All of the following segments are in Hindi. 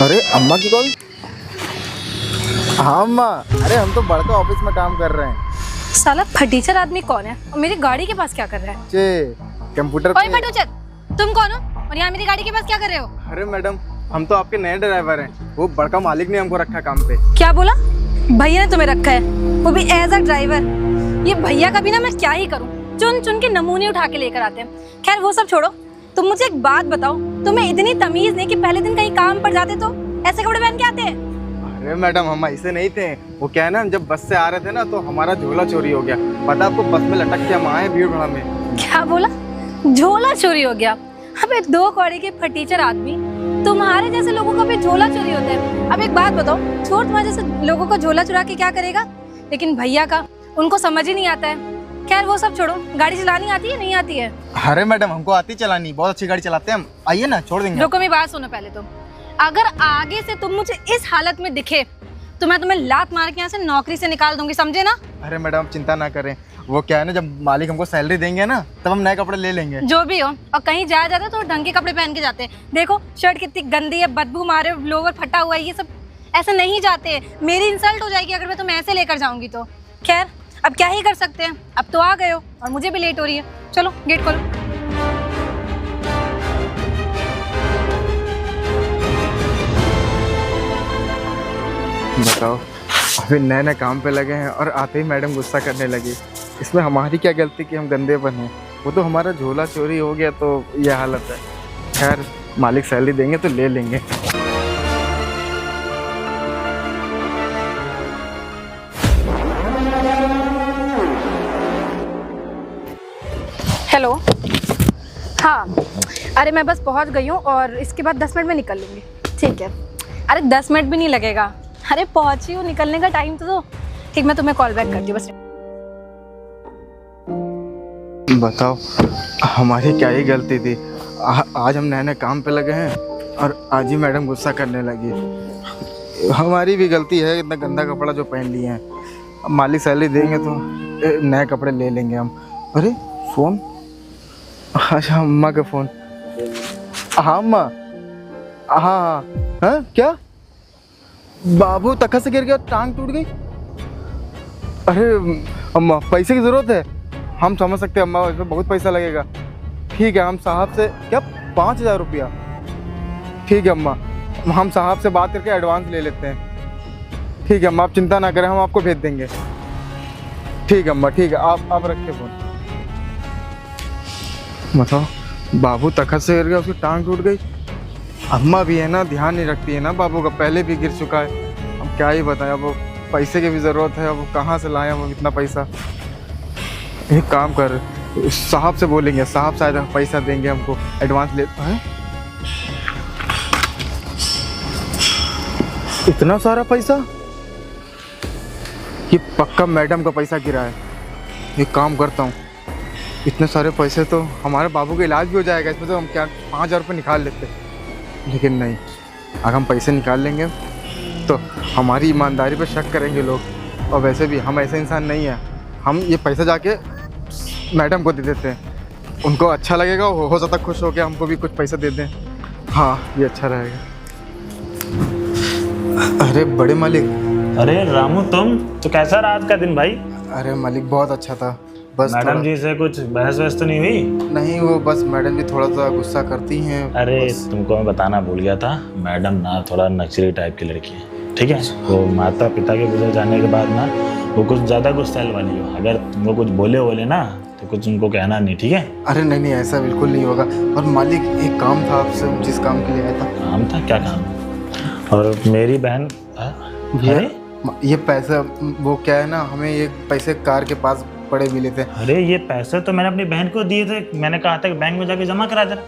अरे अम्मा की कॉल। हाँ अम्मा, अरे हम तो बड़का ऑफिस में काम कर रहे हैं। साला फटीचर आदमी कौन है और मेरी गाड़ी के पास क्या कर रहा है? कंप्यूटर ओए फटीचर, तुम कौन हो और यहाँ मेरी गाड़ी के पास क्या कर रहे हो? अरे मैडम, हम तो आपके नए ड्राइवर हैं। वो बड़का मालिक ने हमको रखा काम पे। क्या बोला? भैया ने तुम्हें रखा है, वो भी एज अ ड्राइवर। ये भैया का भी ना मैं क्या ही करूँ, चुन चुन के नमूने उठा के लेकर आते हैं। खैर वो सब छोड़ो, तुम मुझे एक बात बताओ, तुम्हें इतनी तमीज नहीं कि पहले दिन कहीं काम पर जाते तो ऐसे कपड़े पहन के आते हैं? अरे मैडम, हम ऐसे नहीं थे। वो क्या है ना, जब बस से आ रहे थे ना तो हमारा झोला चोरी हो गया। पता आपको, बस में लटक के हम आए भीड़ भाड़ में। क्या बोला? झोला चोरी हो गया? अबे दो कौड़ी के फटीचर आदमी, तुम्हारे जैसे लोगों का भी झोला चोरी होता है। अब एक बात बताओ, छोड़, तुम्हारे जैसे लोगों को झोला चुरा के क्या करेगा? लेकिन भैया का उनको समझ ही नहीं आता है। खैर वो सब छोड़ो, गाड़ी चलानी आती है नहीं आती है? अरे मैडम, हमको आती चलानी, बहुत अच्छी गाड़ी चलाते हैं हम। आइए ना, छोड़ देंगे। रुको, मेरी बात सुनो पहले। तुम अगर आगे से तुम मुझे इस हालत में दिखे तो मैं तुम्हें लात मार के यहाँ से नौकरी से निकाल दूंगी, समझे ना? अरे मैडम, चिंता ना करें। वो क्या है ना, जब मालिक हमको सैलरी देंगे ना तब हम नए कपड़े ले लेंगे। जो भी हो, और कहीं जाया जाता तो ढंग के कपड़े पहन के जाते। देखो शर्ट कितनी गंदी है, बदबू मारे, लोवर फटा हुआ है, ये सब ऐसे नहीं जाते। मेरी इंसल्ट हो जाएगी अगर मैं तुम्हें ऐसे लेकर जाऊंगी तो। खैर अब क्या ही कर सकते हैं, अब तो आ गए हो और मुझे भी लेट हो रही है। चलो गेट खोलो। बताओ, अभी नए नए काम पे लगे हैं और आते ही मैडम गुस्सा करने लगी। इसमें हमारी क्या गलती कि हम गंदे बने? वो तो हमारा झोला चोरी हो गया तो ये हालत है। खैर मालिक सैलरी देंगे तो ले लेंगे। हेलो। हाँ, अरे मैं बस पहुंच गई हूँ और इसके बाद 10 मिनट में निकल लूँगी। ठीक है। अरे 10 मिनट भी नहीं लगेगा। अरे पहुंची हूँ, निकलने का टाइम तो दो। ठीक, मैं तुम्हें कॉल बैक करती हूँ बस। बताओ, हमारी क्या ही गलती थी? आज हम नए नए काम पे लगे हैं और आज ही मैडम गुस्सा करने लगी। हमारी भी गलती है, इतना गंदा कपड़ा जो पहन लिए हैं। अब मालिक सैलरी देंगे तो नए कपड़े ले लेंगे हम। अरे फ़ोन, अच्छा अम्मा का फ़ोन। हाँ अम्मा, हाँ हाँ हाँ। क्या बाबू तख्त से गिर गया, टांग टूट गई? अरे अम्मा, पैसे की ज़रूरत है। हम समझ सकते हैं अम्मा, इसमें बहुत पैसा लगेगा। ठीक है, हम साहब से क्या 5,000 रुपया? ठीक है अम्मा, हम साहब से बात करके एडवांस ले लेते हैं। ठीक है अम्मा, आप चिंता ना करें, हम आपको भेज देंगे। ठीक है अम्मा, ठीक है, आप रखिए फ़ोन। बताओ, बाबू तख्त से गिर गया, उसकी टांग टूट गई। अम्मा भी है ना, ध्यान नहीं रखती है ना बाबू का, पहले भी गिर चुका है। अब क्या ही बताएं, अब वो पैसे की भी ज़रूरत है। अब वो कहाँ से लाएं वो इतना पैसा? एक काम कर, साहब से बोलेंगे, साहब शायद पैसा देंगे हमको, एडवांस ले हैं। इतना सारा पैसा? ये पक्का मैडम का पैसा गिरा है। एक काम करता हूँ, इतने सारे पैसे तो हमारे बाबू का इलाज भी हो जाएगा। इसमें तो हम क्या 5,000 रुपये निकाल लेते, लेकिन नहीं। अगर हम पैसे निकाल लेंगे तो हमारी ईमानदारी पर शक करेंगे लोग। और वैसे भी हम ऐसे इंसान नहीं हैं। हम ये पैसा जाके मैडम को दे देते हैं, उनको अच्छा लगेगा, हो सकता खुश हो के हमको भी कुछ पैसा दे दें। हाँ, ये अच्छा रहेगा। अरे बड़े मालिक। अरे रामू, तुम तो कैसा रहा आज का दिन भाई? अरे मालिक, बहुत अच्छा था। बस मैडम जी से कुछ बहस वहस तो नहीं हुई? नहीं, वो बस मैडम जी थोड़ा सा गुस्सा करती हैं। अरे तुमको मैं बताना भूल गया था, मैडम ना थोड़ा नक्सली टाइप की लड़की है, ठीक है? वो माता पिता के गुजर जाने के बाद ना वो कुछ ज़्यादा गुस्सैल वाली हो। अगर तुमको कुछ बोले ना तो कुछ उनको कहना नहीं, ठीक है? अरे नहीं नहीं, ऐसा बिल्कुल नहीं होगा। और मालिक, एक काम था आपसे, जिस काम के लिए आया था। काम था? क्या काम? और मेरी बहन? अरे ये पैसा, वो क्या है ना, हमें ये पैसे कार के पास पड़े मिले थे। अरे ये पैसे तो मैंने अपनी बहन को दिए थे, मैंने कहा था कि बैंक में जाके जमा करा देना,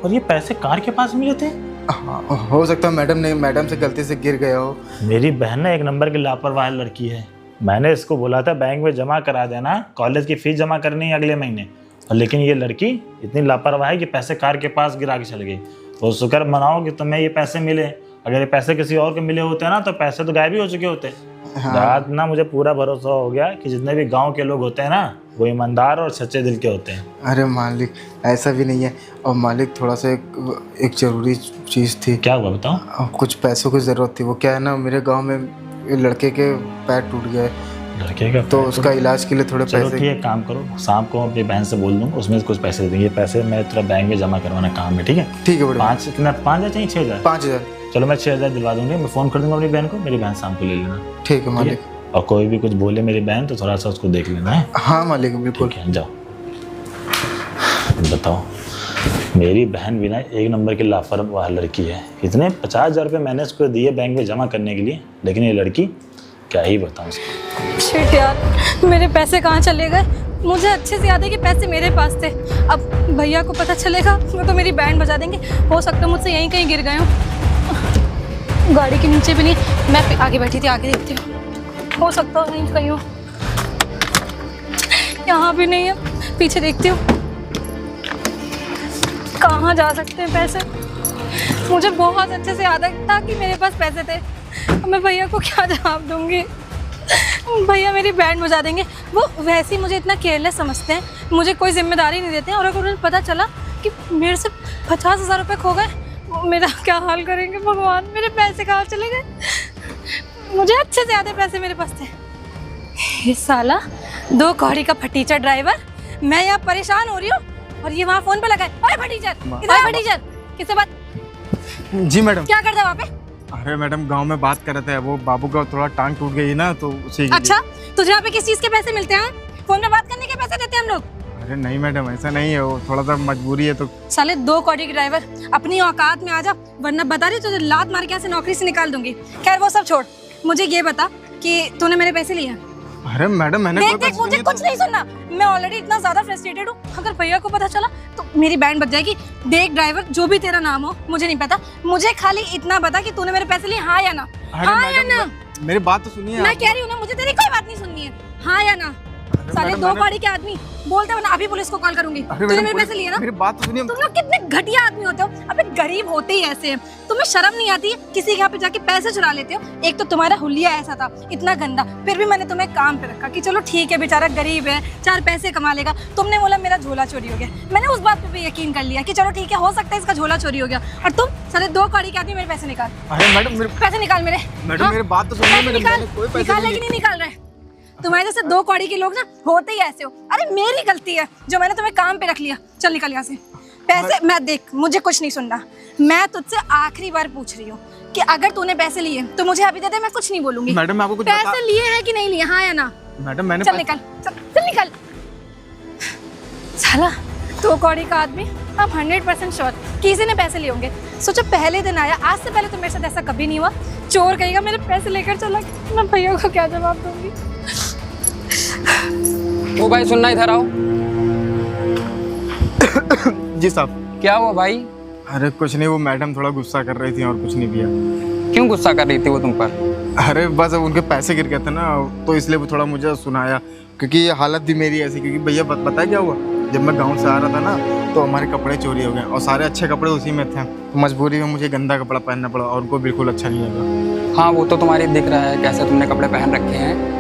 और ये पैसे कार के पास मिले थे? हाँ, हो सकता है मैडम से गलती से गिर गया हो। मेरी बहन ना एक नंबर की लापरवाह लड़की है। मैंने इसको बोला था बैंक में जमा करा देना, कॉलेज की फीस जमा करनी है अगले महीने, और लेकिन ये लड़की इतनी लापरवाह है कि पैसे कार के पास गिरा के चल गई। तो शुक्र मनाओ कि तुम्हें ये पैसे मिले। अगर ये पैसे किसी और को मिले होते ना तो पैसे तो गायब ही हो चुके होते। हाँ। रात ना मुझे पूरा भरोसा हो गया कि जितने भी गांव के लोग होते हैं ना वो ईमानदार और सच्चे दिल के होते हैं। अरे मालिक ऐसा भी नहीं है। और मालिक थोड़ा सा एक ज़रूरी चीज़ थी। क्या हुआ बताओ? कुछ पैसों की ज़रूरत थी। वो क्या है ना, मेरे गांव में लड़के के पैर टूट गए, लड़के का? तो उसका इलाज के लिए थोड़े चलो पैसे। ठीक है, काम करो, शाम को अपनी बहन से बोल दूंगा, उसमें से कुछ पैसे दे देंगे। पैसे मैं तेरा बैंक में जमा करवाना काम है, ठीक है? ठीक है बड़े। 5,000 चाहिए 6,000? 5,000। चलो मैं 6,000 दिलवा दूंगी। मैं फ़ोन कर दूंगा अपनी बहन को, मेरी बहन शाम को ले लेना। ठीक है मालिक। और कोई भी कुछ बोले मेरी बहन तो थोड़ा सा उसको देख लेना है। हाँ मालिक बिल्कुल। ठीक है, जाओ। बताओ, मेरी बहन भी ना एक नंबर की लापरवाह लड़की है। इतने 50,000 रुपये मैंने उसको दिए बैंक में जमा करने के लिए, लेकिन ये लड़की क्या ही बताऊँ उसको। शिट यार, मेरे पैसे कहाँ चले गए? मुझे अच्छे से याद है कि पैसे मेरे पास थे। अब भैया को पता चलेगा वो तो मेरी बैंड बजा देंगे। हो सकता है मुझसे यहीं कहीं गिर गए हो। गाड़ी के नीचे भी नहीं, मैं आगे बैठी थी, आगे देखती हूँ। हो सकता है यहीं कहीं हो। यहाँ भी नहीं है, पीछे देखती हूँ। कहाँ जा सकते हैं पैसे? मुझे बहुत अच्छे से याद था कि मेरे पास पैसे थे। अब मैं भैया को क्या जवाब दूंगी? भैया मेरी बैंड बजा देंगे। वो वैसे ही मुझे इतना केयरलेस समझते हैं, मुझे कोई जिम्मेदारी नहीं देते हैं। और अगर उन्हें पता चला कि मेरे से 50,000 रुपये खो गए, मेरा क्या हाल करेंगे भगवान? मेरे पैसे कहाँ चले गए? मुझे अच्छे से याद है पैसे मेरे पास थे। ये साला 2 कौड़ी का फटीचर ड्राइवर, मैं यहाँ परेशान हो रही हूँ और ये वहाँ फोन पे लगा है। अरे फटीचर, किधर फटीचर? किससे बात? जी मैडम। क्या करता है वहाँ पे? अरे मैडम गांव में बात कर रहे थे, वो बाबू का थोड़ा टांग टूट गई ना, तो उसी के अच्छा, तुझे यहाँ पे किस चीज़ के पैसे मिलते हैं? फोन पे बात करने के पैसे देते हैं हम लोग? अरे नहीं मैडम, ऐसा नहीं है, वो थोड़ा सा मजबूरी है। तो साले 2 कौड़ी के ड्राइवर, अपनी औकात में आ जा, वरना बता रही तुझे लात मार के ऐसे नौकरी से निकाल दूंगी। खैर वो सब छोड़, मुझे ये बता कि तूने मेरे पैसे लिए? अरे मैडम मैंने देख देख, मुझे कुछ नहीं सुनना। मैं ऑलरेडी इतना ज्यादा फ्रस्ट्रेटेड हूँ। अगर भैया को पता चला तो मेरी बैंड बज जाएगी। देख ड्राइवर, जो भी तेरा नाम हो मुझे नहीं पता, मुझे खाली इतना बता कि तूने मेरे पैसे लिए, हाँ या ना? हाँ या ना? मेरी बात तो सुनिए। मैं कह रही हूँ ना, मुझे तेरी कोई बात नहीं सुननी है। हाँ या ना? साले 2 कौड़ी के आदमी बोलते वरना अभी पुलिस को कॉल करूंगी। तूने मेरे पैसे लिए ना? मेरी बात तो सुनिए। तुम लोग कितने घटिया आदमी होते हो। अबे गरीब होते ही ऐसे हैं। तुम्हें शर्म नहीं आती है? किसी के यहाँ पे जाके पैसे चुरा लेते हो। एक तो तुम्हारा हुलिया ऐसा था, इतना गंदा, फिर भी मैंने तुम्हें काम पे रखा कि चलो ठीक है, बेचारा गरीब है, 4 पैसे कमा लेगा। तुमने बोला मेरा झोला चोरी हो गया, मैंने उस बात पे भी यकीन कर लिया कि चलो ठीक है, हो सकता है इसका झोला चोरी हो गया। और तुम साले 2 कौड़ी के आदमी, मेरे पैसे निकाल। अरे मैडम पैसे निकाल मेरे। मैडम मेरी बात तो सुनिए। निकाल, लेकिन नहीं निकाल रहे। तुम्हारे जैसे 2 कौड़ी के लोग ना होते ही ऐसे हो। अरे मेरी गलती है जो मैंने तुम्हें काम पे रख लिया। चल निकल यहाँ से। पैसे मैं देख, मुझे कुछ नहीं सुनना। मैं तुझसे आखिरी बार पूछ रही हूँ कि अगर तूने पैसे लिए तो मुझे अभी दे दे, मैं कुछ नहीं बोलूंगी। मैडम आपको कुछ पैसे लिए हैं कि नहीं लिए, हाँ या ना? मैडम मैंने चल निकल, चल निकल। साला 2 कौड़ी का आदमी, अब 100% श्योर किसी ने पैसे लिए होंगे। सोचो पहले दिन आया, आज से पहले तो मेरे साथ ऐसा कभी नहीं हुआ। चोर कहेगा मेरे पैसे लेकर चला, मैं भैया को क्या जवाब दूंगी? ओ भाई सुनना, इधर आओ। जी साहब। क्या हुआ भाई? अरे कुछ नहीं, वो मैडम थोड़ा गुस्सा कर रही थी और कुछ नहीं भैया। क्यों गुस्सा कर रही थी वो तुम पर? अरे बस उनके पैसे गिर गए थे ना, तो इसलिए वो थोड़ा मुझे सुनाया, क्योंकि ये हालत भी मेरी ऐसी। क्योंकि भैया पता क्या हुआ, जब मैं गांव से आ रहा था ना, तो हमारे कपड़े चोरी हो गए और सारे अच्छे कपड़े उसी में थे। तो मजबूरी में मुझे गंदा कपड़ा पहनना पड़ा और उनको बिल्कुल अच्छा नहीं लगा। हाँ वो तो तुम्हारी दिख रहा है कैसे तुमने कपड़े पहन रखे हैं।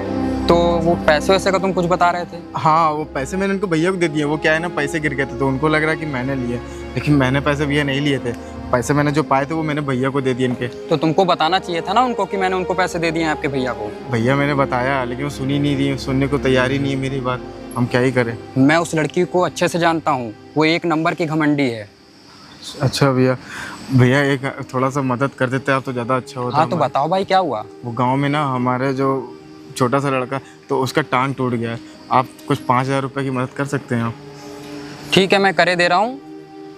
तो वो पैसे वैसे का तुम कुछ बता रहे थे? हाँ वो पैसे मैंने उनको भैया को दे दिए। वो क्या है ना, पैसे गिर गए थे तो उनको लग रहा कि मैंने लिए, लेकिन मैंने पैसे भैया नहीं लिए थे। पैसे मैंने जो पाए थे वो मैंने भैया को दे दिए इनके। तो तुमको बताना चाहिए था ना उनको कि मैंने उनको पैसे दे दिए हैं आपके भैया को। भैया मैंने बताया, लेकिन वो सुनी नहीं रही, सुनने को तैयार ही नहीं है मेरी बात। हम क्या ही करें। मैं उस लड़की को अच्छे से जानता हूँ, वो 1 नंबर की घमंडी है। अच्छा भैया, भैया एक थोड़ा सा मदद कर देते आप तो ज़्यादा अच्छा होता। हाँ तो बताओ भाई क्या हुआ? वो गांव में ना हमारे जो छोटा सा लड़का, तो उसका टांग टूट गया है। आप कुछ 5,000 रुपये की मदद कर सकते हैं आप? ठीक है मैं करे दे रहा हूँ।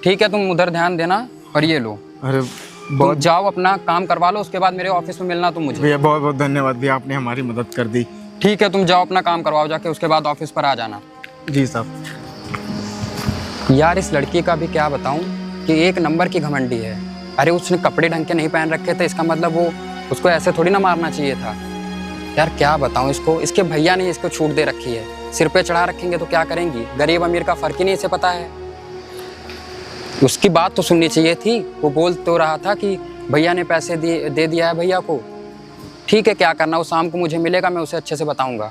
ठीक है तुम उधर ध्यान देना और ये लो। अरे बहुत जाओ अपना काम करवा लो, उसके बाद मेरे ऑफिस में मिलना तुम मुझे। भैया बहुत बहुत धन्यवाद भैया, आपने हमारी मदद कर दी। ठीक है तुम जाओ अपना काम करवाओ जाके, उसके बाद ऑफिस पर आ जाना। जी साहब। यार इस लड़की का भी क्या बताऊं कि 1 नंबर की घमंडी है। अरे उसने कपड़े ढंग के नहीं पहन रखे थे, इसका मतलब वो उसको ऐसे थोड़ी ना मारना चाहिए था। यार क्या बताऊं इसको, इसके भैया ने इसको छूट दे रखी है। सिर पे चढ़ा रखेंगे तो क्या करेंगी? गरीब अमीर का फर्क ही नहीं इसे पता है। उसकी बात तो सुननी चाहिए थी। वो बोल तो रहा था कि भैया ने पैसे दे दिया है भैया को। ठीक है, क्या करना, वो शाम को मुझे मिलेगा, मैं उसे अच्छे से बताऊंगा।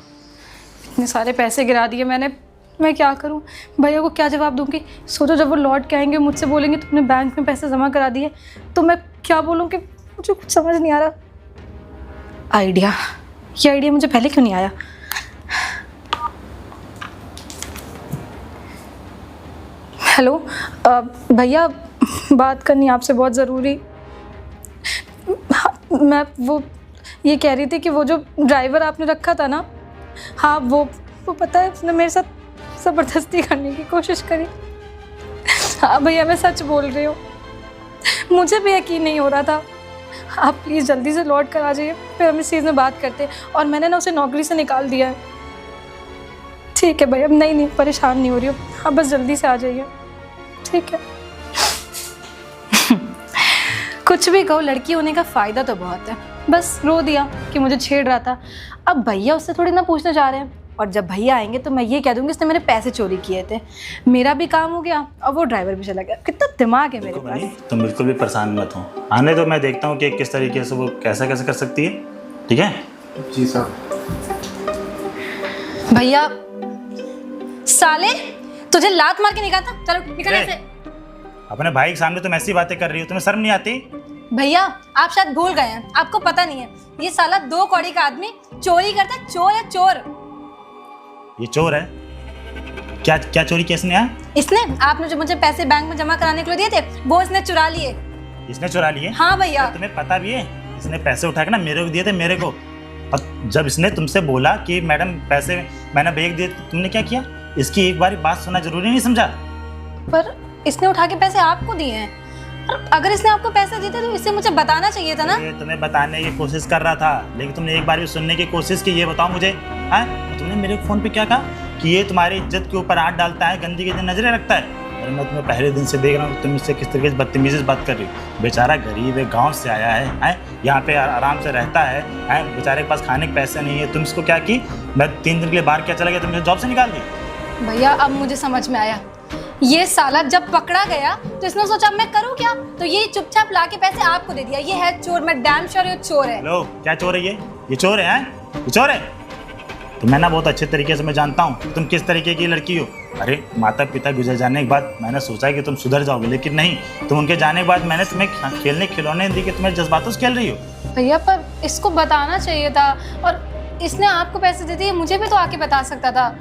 इतने सारे पैसे गिरा दिए मैंने, मैं क्या करूं? भैया को क्या जवाब दूंगी? सोचो जब वो लौट के आएंगे मुझसे बोलेंगे तुमने बैंक में पैसे जमा करा दिए, तो मैं क्या बोलूं कि मुझे कुछ समझ नहीं आ रहा। ये आइडिया मुझे पहले क्यों नहीं आया? हेलो भैया, बात करनी आपसे बहुत ज़रूरी। मैं वो ये कह रही थी कि वो जो ड्राइवर आपने रखा था ना, हाँ वो पता है उसने मेरे साथ ज़बरदस्ती करने की कोशिश करी। हाँ भैया, मैं सच बोल रही हूँ, मुझे भी यकीन नहीं हो रहा था। आप प्लीज़ जल्दी से लौट कर आ जाइए, फिर हम इस चीज़ में बात करते हैं। और मैंने ना उसे नौकरी से निकाल दिया है। ठीक है भैया, नहीं परेशान नहीं हो रही हूँ, आप बस जल्दी से आ जाइए, ठीक है? कुछ भी कहो, लड़की होने का फ़ायदा तो बहुत है। बस रो दिया कि मुझे छेड़ रहा था। अब भैया उससे थोड़ी ना पूछने जा रहे हैं, और जब भैया आएंगे तो मैं ये कह दूंगी इसने मेरे पैसे चोरी किए थे। मेरा भी काम हो गया और वो ड्राइवर भी चला गया। कितना दिमाग है मेरे पास। तुम बिल्कुल भी परेशान मत हो, आने तो मैं देखता हूँ कि किस तरीके से वो कैसे कर सकती है। ठीक है जी साहब। भैया साले, तुझे लात मार के निकालता, चलो निकल ऐसे। अपने भाई के सामने तुम ऐसी बातें कर रही हो, तुम्हें शर्म नहीं आती? भैया आप शायद भूल गए हैं, आपको पता नहीं है, ये साला 2 कौड़ी का आदमी चोरी करता है। चोर है चोर। ये चोर है? क्या क्या चोरी किया इसने? इसने आपने जो मुझे पैसे बैंक में जमा कराने के लिए दिए थे, वो इसने चुरा लिए। इसने चुरा लिए? हाँ भैया। तुम्हें पता भी है इसने पैसे उठा के ना मेरे को दिए थे, मेरे को। और जब इसने तुमसे बोला कि मैडम पैसे मैंने भेज दिए, तुमने क्या किया? इसकी एक बार बात सुनना जरूरी नहीं समझा? पर इसने उठा के पैसे आपको दिए हैं, और अगर इसने आपको पैसे दिए थे तो इसे मुझे बताना चाहिए था ना। तुम्हें बताने की कोशिश कर रहा था, लेकिन तुमने एक बार भी सुनने की कोशिश की। ये बताओ मुझे, हाँ तुमने मेरे फोन पे क्या कहा कि ये तुम्हारी इज्जत के ऊपर हाथ डालता है, गंदी गंदी नजरें रखता है। और मैं तुम्हें पहले दिन से देख रहा हूँ तुम इससे किस तरीके से बदतमीजी से बात कर रही हो। बेचारा गरीब है, गाँव से आया है, यहाँ पे आराम से रहता है, बेचारे के पास खाने के पैसे नहीं है। तुम इसको क्या की? मैं 3 दिन के लिए बाहर क्या चला गया, तुमने जॉब से निकाल दी? भैया अब मुझे समझ में आया, ये साला जब पकड़ा गया तो इसने सोचा मैं करूं क्या, तो ये चुपचाप लाके पैसे आपको दे दिया। ये है चोर, मैं डैम श्योर ये चोर है। लो क्या चोर है ये चोर है? ये चोर है? तो मैं ना बहुत अच्छे तरीके से मैं जानता हूँ तुम किस तरीके की लड़की हो। अरे माता पिता गुजर जाने के बाद मैंने सोचा कि तुम सुधर जाओगे, लेकिन नहीं, तुम उनके जाने के बाद मैंने तुम्हें खेलने खिलौने दी कि तुम्हें जज्बातों से खेल रही हो। भैया पर इसको बताना चाहिए था, और इसने आपको पैसे दे दिए, मुझे भी तो आके बता सकता था।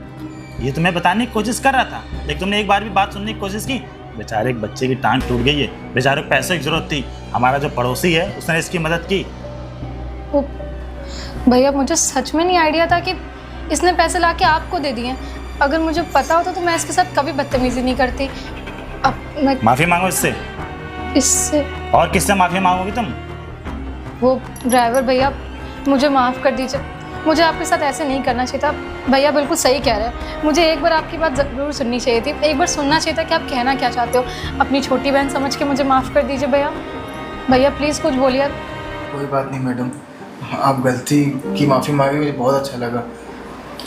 ये तुम्हें बताने की कोशिश कर रहा था, लेकिन तुमने एक बार भी बात सुनने की कोशिश की? बेचारे एक बच्चे की टांग टूट गई है, बेचारे को पैसे की जरूरत थी, हमारा जो पड़ोसी है उसने इसकी मदद की। भैया मुझे सच में नहीं आइडिया था कि इसने पैसे लाके आपको दे दिए। अगर मुझे पता होता तो मैं इसके साथ कभी बदतमीजी नहीं करती। अब मैं माफी मांगो इससे। और किससे माफी मांगोगी तुम? वो ड्राइवर भैया, मुझे माफ़ कर दीजिए, मुझे आपके साथ ऐसे नहीं करना चाहिए था। भैया बिल्कुल सही कह रहे हैं, मुझे एक बार आपकी बात ज़रूर सुननी चाहिए थी, एक बार सुनना चाहिए था कि आप कहना क्या चाहते हो। अपनी छोटी बहन समझ के मुझे माफ़ कर दीजिए भैया। भैया प्लीज़ कुछ बोलिए। कोई बात नहीं मैडम, आप गलती की माफ़ी मांगी, मुझे बहुत अच्छा लगा।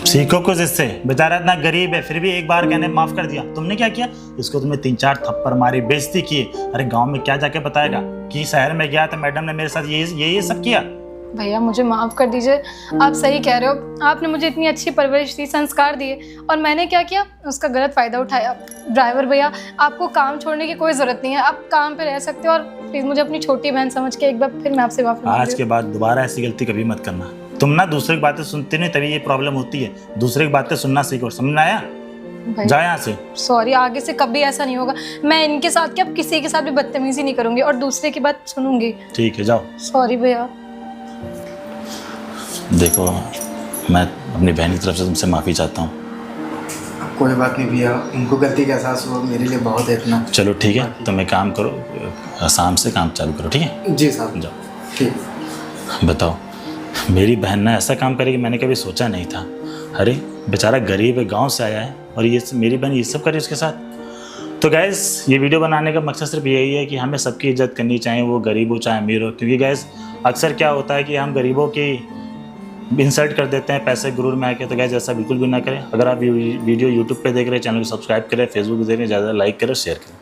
सीखो कुछ इससे। बेचारा इतना गरीब है फिर भी एक बार कहने माफ कर दिया। तुमने क्या किया? इसको तुमने 3-4 थप्पड़ मारी, बेइज्जती की। अरे गांव में क्या जाके बताएगा कि शहर में गया था, मैडम ने मेरे साथ ये सब किया। भैया मुझे माफ़ कर दीजिए, आप सही कह रहे हो, आपने मुझे इतनी अच्छी परवरिश दी, संस्कार दिए, और मैंने क्या किया, उसका गलत फ़ायदा उठाया। ड्राइवर भैया आपको काम छोड़ने की कोई ज़रूरत नहीं है, आप काम पे रह सकते हो, और प्लीज़ मुझे अपनी छोटी बहन समझ के एक बार फिर मैं आपसे माफ़ी मांगती हूं। आज के बाद दोबारा ऐसी गलती कभी मत करना। तुम ना दूसरे की बातें सुनते नहीं, तभी ये प्रॉब्लम होती है। दूसरे की बातें सुनना सीखो, समझ में आया? जाओ यहाँ से। सॉरी, आगे से कभी ऐसा नहीं होगा। मैं इनके साथ क्या, अब किसी के साथ भी बदतमीजी नहीं करूंगी और दूसरे की बात सुनूंगी। ठीक है जाओ। सॉरी भैया। देखो मैं अपनी बहन की तरफ से तुमसे माफ़ी चाहता हूँ। कोई बात नहीं भैया, उनको गलती का एहसास हुआ, मेरे लिए बहुत है इतना। चलो ठीक है, तुम एक काम करो, शाम से काम चालू करो, ठीक है? जी साहब। जाओ। ठीक। बताओ, मेरी बहन ना ऐसा काम करेगी मैंने कभी सोचा नहीं था। अरे बेचारा गरीब है, गांव से आया है, और ये मेरी बहन ये सब करे उसके साथ। तो गैस ये वीडियो बनाने का मकसद सिर्फ यही है कि हमें सबकी इज्जत करनी चाहिए, वो गरीब हो चाहे अमीर हो। क्योंकि गैस अक्सर क्या होता है कि हम गरीबों की इंसल्ट कर देते हैं पैसे गुरूर में आके। तो गैस ऐसा बिल्कुल भी ना करें। अगर आप वीडियो यूट्यूब पे देख रहे हैं, चैनल को सब्सक्राइब करें, फेसबुक पे देख रहे हैं, ज़्यादा लाइक करें, शेयर करें।